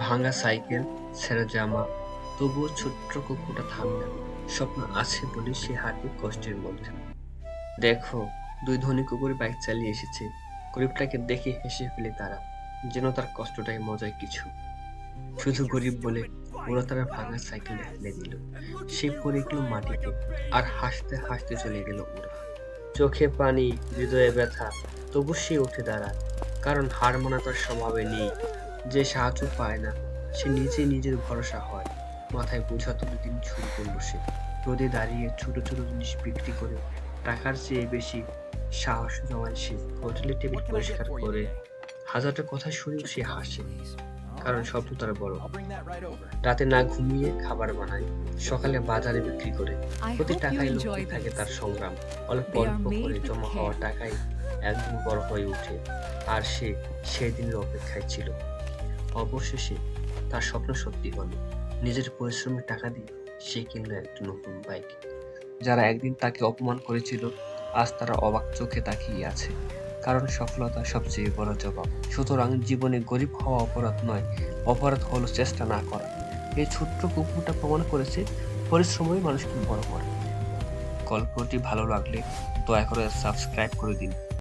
ভাঙা সাইকেল, ছেঁড়া জামা, তবুও ছোট্ট কুকুরটা থামে না। স্বপ্ন আছে বলে সে হাঁটে কষ্টের মধ্যে। দেখো, দুই ধনী কুকুর বাইক চালিয়ে এসেছে। গরিবটাকে দেখে হেসে ফেলে তারা, যেন তার কষ্টটাই মজার কিছু। শুধু গরিব বলে ওরা তার ভাঙা সাইকেলটা ফেলে দিল। সে পড়ে গেল মাটিতে, আর হাসতে হাসতে চলে গেল ওরা। চোখে পানি, হৃদয়ে ব্যথা, তবু সে উঠে দাঁড়ায়। কারণ হার মানা তার স্বভাবে নেই। যে সাহায্য পায় না, সে নিজে নিজের ভরসা হয়। মাথায় বোঝা তুলে দিন শুরু করলো সে। রোদে দাঁড়িয়ে ছোট ছোট জিনিস বিক্রি করে টাকার চেয়ে বেশি সাহস জমায় সে। হোটেলের টেবিল পরিষ্কার করে হাজারটা কথা শুনেও সে হাসে, কারণ স্বপ্ন তার বড়। রাতে না ঘুমিয়ে খাবার বানায়, সকালে বাজারে বিক্রি করে। প্রতি টাকায় লুকিয়ে থাকে তার সংগ্রাম। অল্প অল্প করে জমা হওয়া টাকায় একদিন বড় হয়ে ওঠে, আর সে সেদিনের অপেক্ষায় ছিল। অবশেষে তার স্বপ্ন সত্যি হলো। নিজের পরিশ্রমের টাকা দিয়ে সে কিনলো একটা নতুন বাইক। যারা একদিন তাকে অপমান করেছিল, আজ তারা অবাক চোখে তাকিয়ে আছে। কারণ সফলতা সবচেয়ে বড় জবাব। সুতরাং জীবনে গরিব হওয়া অপরাধ নয়, অপরাধ হলো চেষ্টা না করা। এই ছোট্ট কুকুরটা প্রমাণ করেছে পরিশ্রমই মানুষকে বড় করে। গল্পটি ভালো লাগলে দয়া করে সাবস্ক্রাইব করে দিন।